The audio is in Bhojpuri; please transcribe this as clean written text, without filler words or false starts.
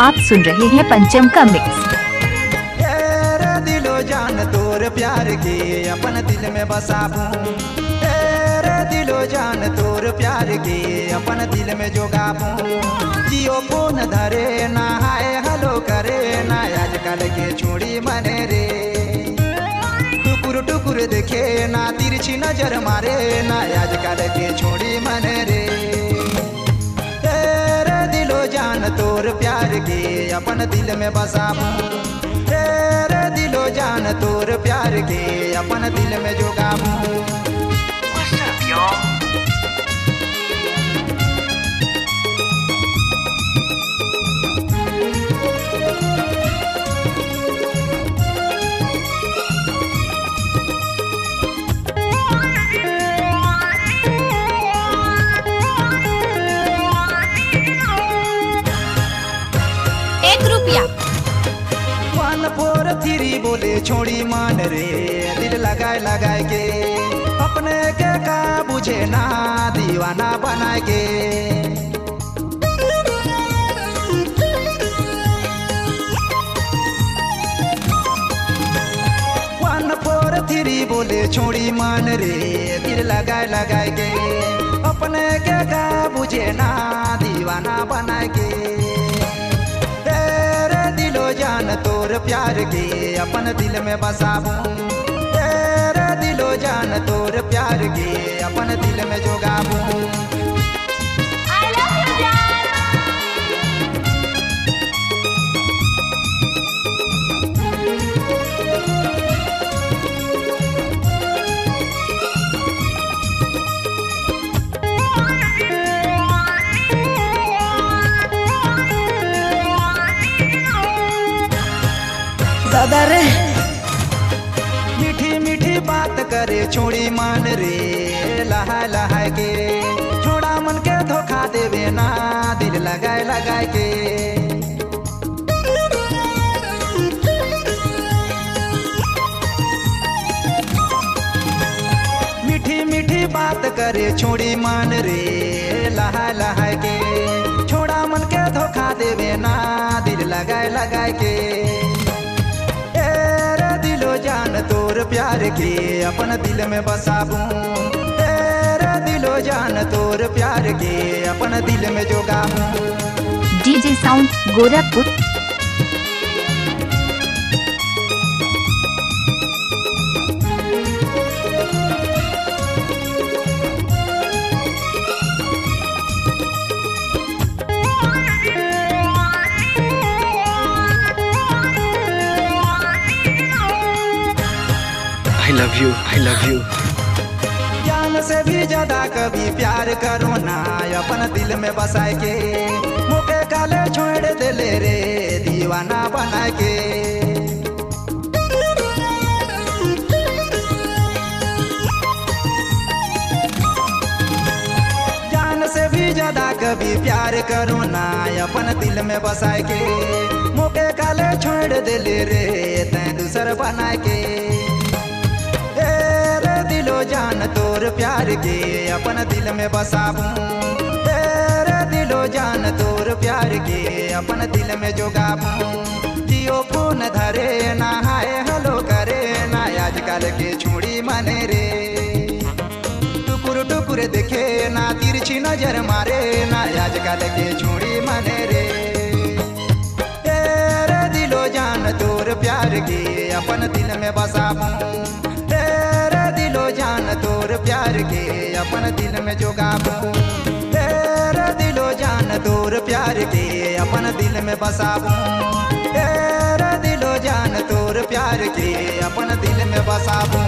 आप सुन रहे हैं पंचम का मिक्स। तेरे दिलो जान तोर प्यार के अपन दिल में बसाबू, तेरे दिलो जान तोर प्यार के अपन दिल में जोगाबू। जियो फोन धरे ना हाय हलो करे ना आजकल के छोड़ी मने रे। टुकुर टुकुर देखे ना तिरछी नजर मारे ना आजकल के छोड़ी मने रे। जान तोर प्यार के अपन दिल में बसाबू, तेरे दिलो जान तोर प्यार के अपन दिल में जोगाबू। ₹1 1 4 3 बोले छोड़ी मान रे, दिल लगाए लगाए के अपने के का बुझे ना दीवाना बनाए के। 1 4 3 बोले छोड़ी मान रे, दिल लगाए लगाए के अपने के का बुझे ना दीवाना बनाए के। जान तोर प्यार के अपन दिल में बसाबू, तेरे दिलो जान तोर प्यार के अपन दिल में जोगाबू। दादा रे मीठी मीठी बात करे छोड़ी मान रे, लहा लहा के छोड़ा मन के धोखा देवे ना दिल लगाए लगाए के। मीठी मीठी बात करे छोड़ी मान रे, लहा लहा के छोड़ा मन के धोखा देवे ना दिल लगाए लगाए के। जान तोर प्यार के अपन दिल में बसाबू, तेरे दिलो जान तोर प्यार के अपन दिल में जोगाबू। DJ sound Gorakhpur. I love you। जान से भी ज्यादा कभी प्यार करो ना अपन दिल में बसाए के, मुके काले छोड़ दे ले रे दीवाना बना के। जान से भी ज्यादा कभी प्यार करो ना अपन दिल में बसाए के, मुके काले छोड़ दे ले रे तैं दूसर बना के। जान तोर प्यार के अपन दिल में बसाबू, तेरे दिलो जान तोर प्यार के अपन दिल में जोगाबू। जियो फोन धरे ना हाय हलो करे ना आजकल के छोड़ी मने रे। टुकुर टुकुर देखे ना तिरछी नजर मारे ना आजकल के छोड़ी मने रे। तेरे दिलो जान तोर प्यार के अपन दिल में बसाबू, जान तोर प्यार के अपन दिल में जोगाबू। तेरे दिलो जान तोर प्यार के अपन दिल में बसाबू, तेरे दिलो जान तोर प्यार के अपन दिल में बसाबू।